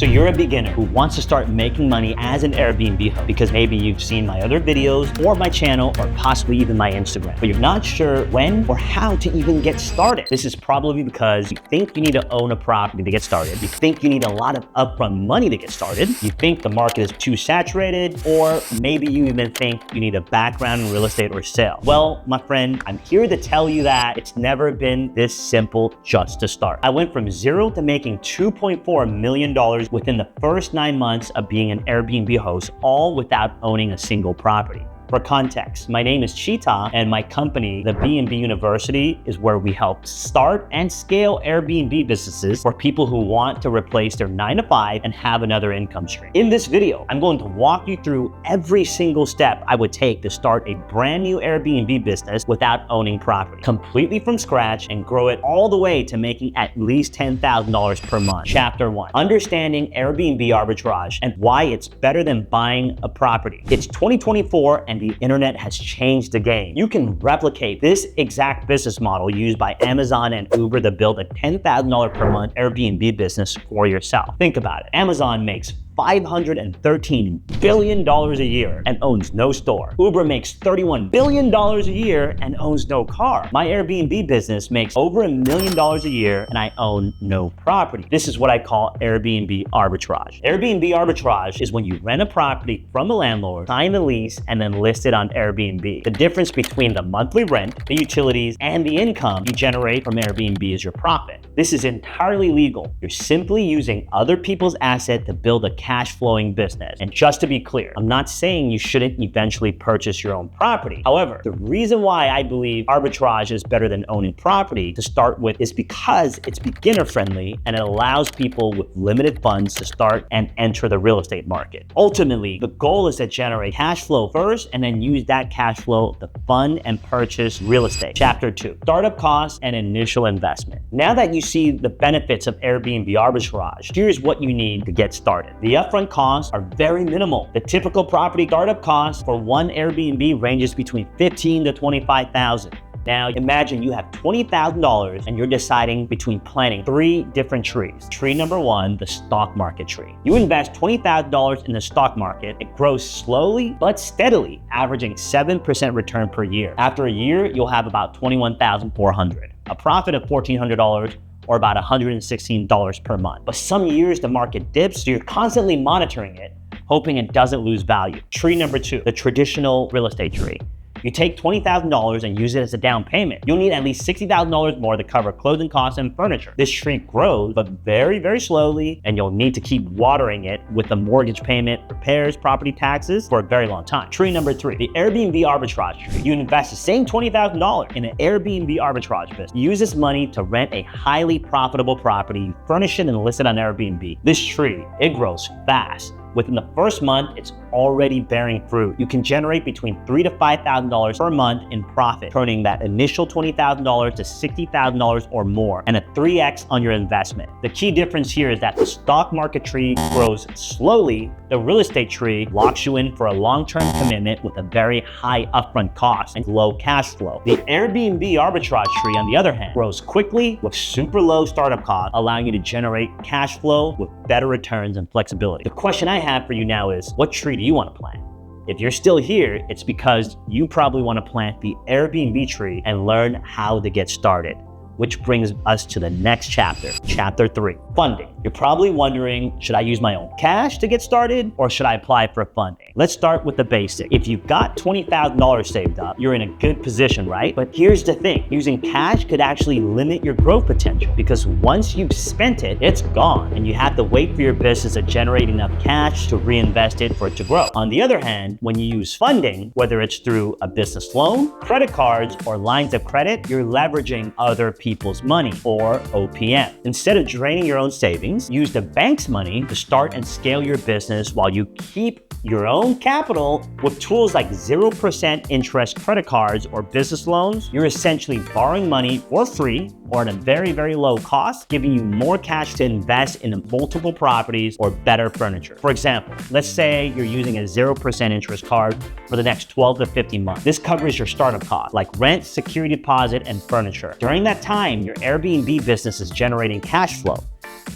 So you're a beginner who wants to start making money as an Airbnb host because maybe you've seen my other videos or my channel or possibly even my Instagram, but you're not sure when or how to even get started. This is probably because you think you need to own a property to get started. You think you need a lot of upfront money to get started. You think the market is too saturated, or maybe you even think you need a background in real estate or sales. Well, my friend, I'm here to tell you that it's never been this simple just to start. I went from zero to making $2.4 million within the first 9 months of being an Airbnb host, all without owning a single property. For context, my name is Cheetah, and my company, the B&B University, is where we help start and scale Airbnb businesses for people who want to replace their 9-to-5 and have another income stream. In this video, I'm going to walk you through every single step I would take to start a brand new Airbnb business without owning property, completely from scratch, and grow it all the way to making at least $10,000 per month. Chapter 1, understanding Airbnb arbitrage and why it's better than buying a property. It's 2024 and the internet has changed the game. You can replicate this exact business model used by Amazon and Uber to build a $10,000 per month Airbnb business for yourself. Think about it. Amazon makes $513 billion a year and owns no store. Uber makes $31 billion a year and owns no car. My Airbnb business makes over $1 million a year and I own no property. This is what I call Airbnb arbitrage. Airbnb arbitrage is when you rent a property from a landlord, sign the lease, and then list it on Airbnb. The difference between the monthly rent, the utilities, and the income you generate from Airbnb is your profit. This is entirely legal. You're simply using other people's asset to build a cash flowing business. And just to be clear, I'm not saying you shouldn't eventually purchase your own property. However, the reason why I believe arbitrage is better than owning property to start with is because it's beginner friendly and it allows people with limited funds to start and enter the real estate market. Ultimately, the goal is to generate cash flow first and then use that cash flow to fund and purchase real estate. Chapter 2, startup costs and initial investment. Now that you see the benefits of Airbnb arbitrage, here's what you need to get started. The upfront costs are very minimal. The typical property startup cost for one Airbnb ranges between $15,000 to $25,000. Now imagine you have $20,000 and you're deciding between planting 3 different trees. Tree number 1, the stock market tree. You invest $20,000 in the stock market. It grows slowly but steadily, averaging 7% return per year. After a year, you'll have about $21,400, a profit of $1,400, or about $116 per month. But some years the market dips, so you're constantly monitoring it, hoping it doesn't lose value. Tree number 2, the traditional real estate tree. You take $20,000 and use it as a down payment. You'll need at least $60,000 more to cover closing costs and furniture. This tree grows, but very, very slowly, and you'll need to keep watering it with the mortgage payment, repairs, property taxes for a very long time. Tree number 3, the Airbnb arbitrage tree. You invest the same $20,000 in an Airbnb arbitrage business. You use this money to rent a highly profitable property, you furnish it and list it on Airbnb. This tree, it grows fast. Within the first month, it's already bearing fruit. You can generate between $3,000 to $5,000 per month in profit, turning that initial $20,000 to $60,000 or more, and a 3x on your investment. The key difference here is that the stock market tree grows slowly. The real estate tree locks you in for a long-term commitment with a very high upfront cost and low cash flow. The Airbnb arbitrage tree, on the other hand, grows quickly with super low startup costs, allowing you to generate cash flow with better returns and flexibility. The question I have for you now is, what tree do you want to plant? If you're still here, it's because you probably want to plant the Airbnb tree and learn how to get started. Which brings us to the next chapter, chapter 3, funding. You're probably wondering, should I use my own cash to get started or should I apply for funding? Let's start with the basic. If you've got $20,000 saved up, you're in a good position, right? But here's the thing, using cash could actually limit your growth potential because once you've spent it, it's gone and you have to wait for your business to generate enough cash to reinvest it for it to grow. On the other hand, when you use funding, whether it's through a business loan, credit cards, or lines of credit, you're leveraging other people's money, or OPM. Instead of draining your own savings, use the bank's money to start and scale your business while you keep your own capital. With tools like 0% interest credit cards or business loans, you're essentially borrowing money for free or at a very, very low cost, giving you more cash to invest in multiple properties or better furniture. For example, let's say you're using a 0% interest card for the next 12 to 15 months. This covers your startup costs like rent, security deposit, and furniture. During that time, your Airbnb business is generating cash flow.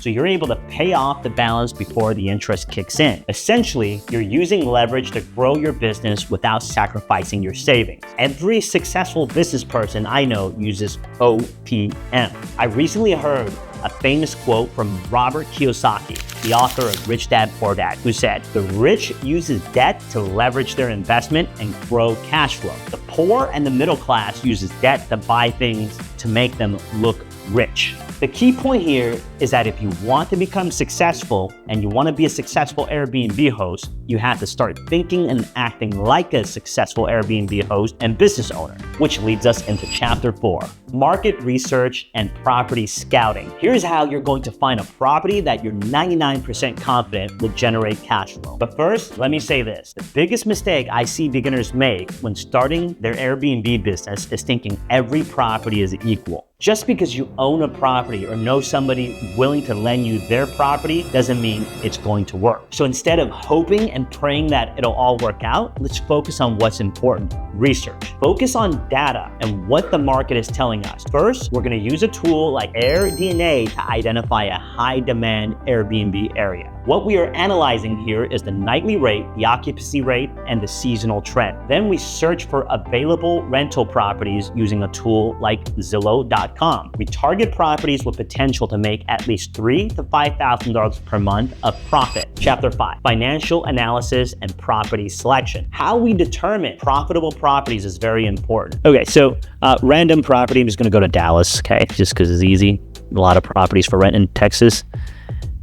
So you're able to pay off the balance before the interest kicks in. Essentially, you're using leverage to grow your business without sacrificing your savings. Every successful business person I know uses OPM. I recently heard a famous quote from Robert Kiyosaki, the author of Rich Dad Poor Dad, who said, "The rich uses debt to leverage their investment and grow cash flow. The poor and the middle class uses debt to buy things to make them look rich." The key point here is that if you want to become successful and you want to be a successful Airbnb host, you have to start thinking and acting like a successful Airbnb host and business owner, which leads us into chapter 4, market research and property scouting. Here's how you're going to find a property that you're 99% confident will generate cash flow. But first, let me say this. The biggest mistake I see beginners make when starting their Airbnb business is thinking every property is equal. Just because you own a property or know somebody willing to lend you their property doesn't mean it's going to work. So instead of hoping and praying that it'll all work out, let's focus on what's important: research. Focus on data and what the market is telling us. First, we're going to use a tool like AirDNA to identify a high demand Airbnb area. What we are analyzing here is the nightly rate, the occupancy rate, and the seasonal trend. Then we search for available rental properties using a tool like Zillow.com. We target properties with potential to make at least $3,000 to $5,000 per month of profit. Chapter 5, financial analysis and property selection. How we determine profitable properties is very important. Okay, so random property, I'm just gonna go to Dallas, okay, just because it's easy. A lot of properties for rent in Texas.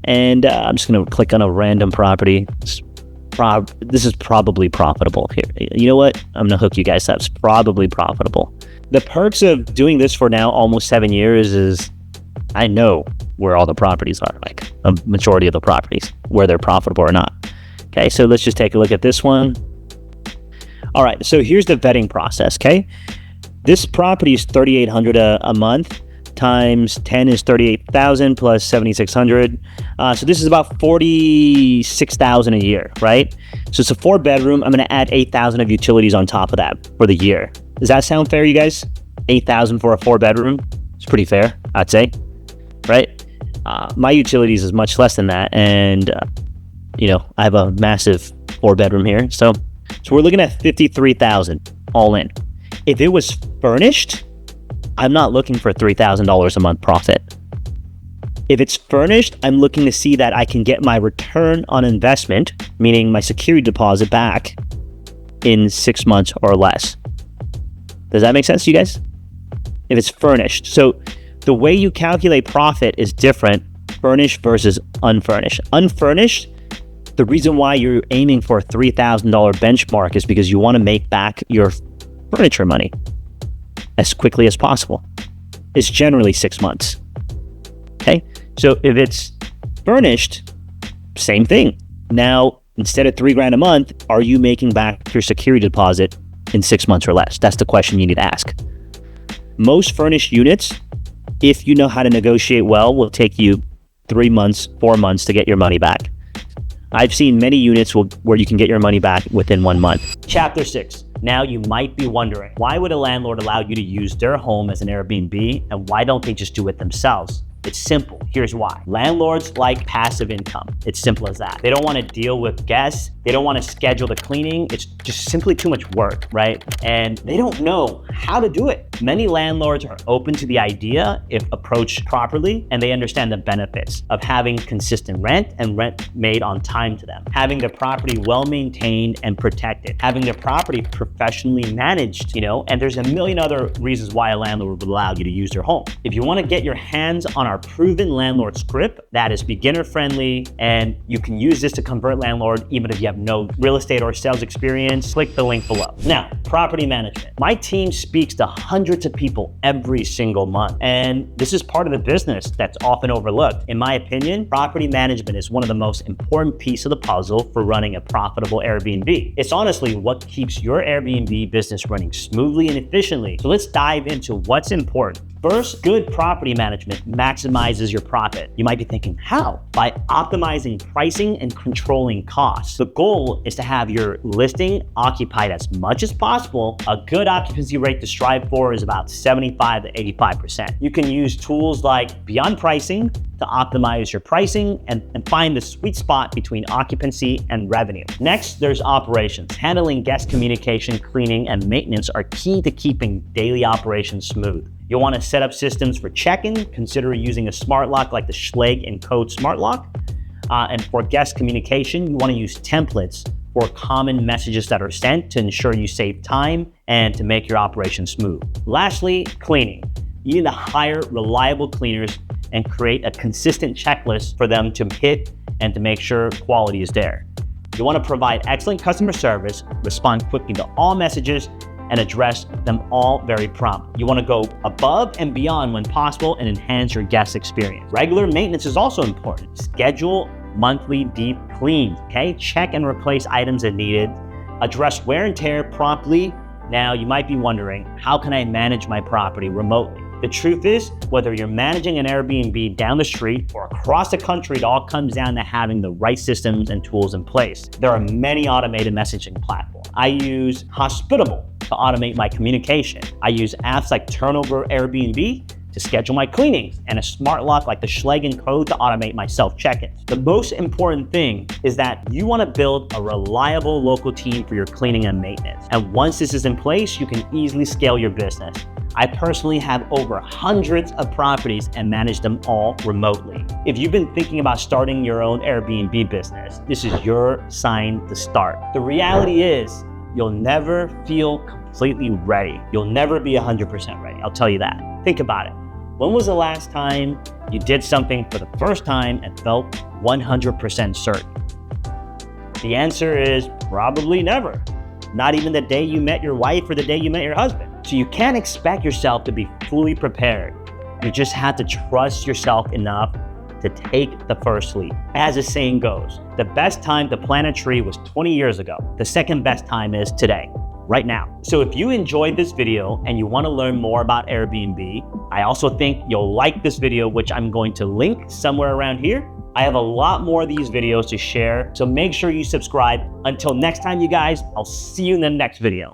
And I'm just going to click on a random property. This is probably profitable here. You know what? I'm going to hook you guys up. It's probably profitable. The perks of doing this for now almost 7 years is I know where all the properties are, like a majority of the properties, where they're profitable or not. Okay, so let's just take a look at this one. All right, so here's the vetting process, okay? This property is $3,800 a month. Times 10 is 38,000 plus 7,600. So this is about 46,000 a year, right? So it's a 4-bedroom. I'm going to add 8,000 of utilities on top of that for the year. Does that sound fair, you guys? 8,000 for a 4-bedroom? It's pretty fair, I'd say, right? My utilities is much less than that. And, I have a massive 4-bedroom here. So we're looking at 53,000 all in. If it was furnished, I'm not looking for $3,000 a month profit. If it's furnished, I'm looking to see that I can get my return on investment, meaning my security deposit, back in 6 months or less. Does that make sense to you guys? If it's furnished. So the way you calculate profit is different, furnished versus unfurnished. Unfurnished, the reason why you're aiming for a $3,000 benchmark is because you want to make back your furniture money as quickly as possible. It's generally 6 months. Okay, so if it's furnished, same thing. Now, instead of $3,000 a month, are you making back your security deposit in 6 months or less? That's the question you need to ask. Most furnished units, if you know how to negotiate well, will take you 3 months, 4 months to get your money back. I've seen many units where you can get your money back within 1 month. Chapter 6. Now you might be wondering, why would a landlord allow you to use their home as an Airbnb, and why don't they just do it themselves? It's simple. Here's why. Landlords like passive income. It's simple as that. They don't want to deal with guests. They don't want to schedule the cleaning. It's just simply too much work, right? And they don't know how to do it. Many landlords are open to the idea if approached properly, and they understand the benefits of having consistent rent and rent made on time to them, having their property well maintained and protected, having their property professionally managed, and there's a million other reasons why a landlord would allow you to use their home. If you want to get your hands on our proven landlord script that is beginner friendly, and you can use this to convert landlord even if you have no real estate or sales experience, click the link below. Now, property management. My team speaks to hundreds of people every single month, and this is part of the business that's often overlooked. In my opinion, property management is one of the most important pieces of the puzzle for running a profitable Airbnb. It's honestly what keeps your Airbnb business running smoothly and efficiently. So let's dive into what's important. First, good property management maximizes your profit. You might be thinking, how? By optimizing pricing and controlling costs. The goal is to have your listing occupied as much as possible. A good occupancy rate to strive for is about 75 to 85%. You can use tools like Beyond Pricing to optimize your pricing and find the sweet spot between occupancy and revenue. Next, there's operations. Handling guest communication, cleaning, and maintenance are key to keeping daily operations smooth. You'll want to set up systems for check-in. Consider using a smart lock like the Schlage & Code Smart Lock. And for guest communication, you want to use templates for common messages that are sent to ensure you save time and to make your operation smooth. Lastly, cleaning. You need to hire reliable cleaners and create a consistent checklist for them to hit and to make sure quality is there. You want to provide excellent customer service, respond quickly to all messages, and address them all very promptly. You want to go above and beyond when possible and enhance your guest experience. Regular maintenance is also important. Schedule monthly deep cleans, okay? Check and replace items as needed. Address wear and tear promptly. Now, you might be wondering, how can I manage my property remotely? The truth is, whether you're managing an Airbnb down the street or across the country, it all comes down to having the right systems and tools in place. There are many automated messaging platforms. I use Hospitable to automate my communication. I use apps like Turnover Airbnb to schedule my cleanings, and a smart lock like the Schlage & Code to automate my self-check-ins. The most important thing is that you want to build a reliable local team for your cleaning and maintenance. And once this is in place, you can easily scale your business. I personally have over hundreds of properties and manage them all remotely. If you've been thinking about starting your own Airbnb business, this is your sign to start. The reality is, you'll never feel completely ready. You'll never be 100% ready. I'll tell you that. Think about it. When was the last time you did something for the first time and felt 100% certain? The answer is probably never. Not even the day you met your wife or the day you met your husband. So you can't expect yourself to be fully prepared. You just have to trust yourself enough to take the first leap. As the saying goes, the best time to plant a tree was 20 years ago. The second best time is today, right now. So if you enjoyed this video and you want to learn more about Airbnb, I also think you'll like this video, which I'm going to link somewhere around here. I have a lot more of these videos to share, so make sure you subscribe. Until next time, you guys, I'll see you in the next video.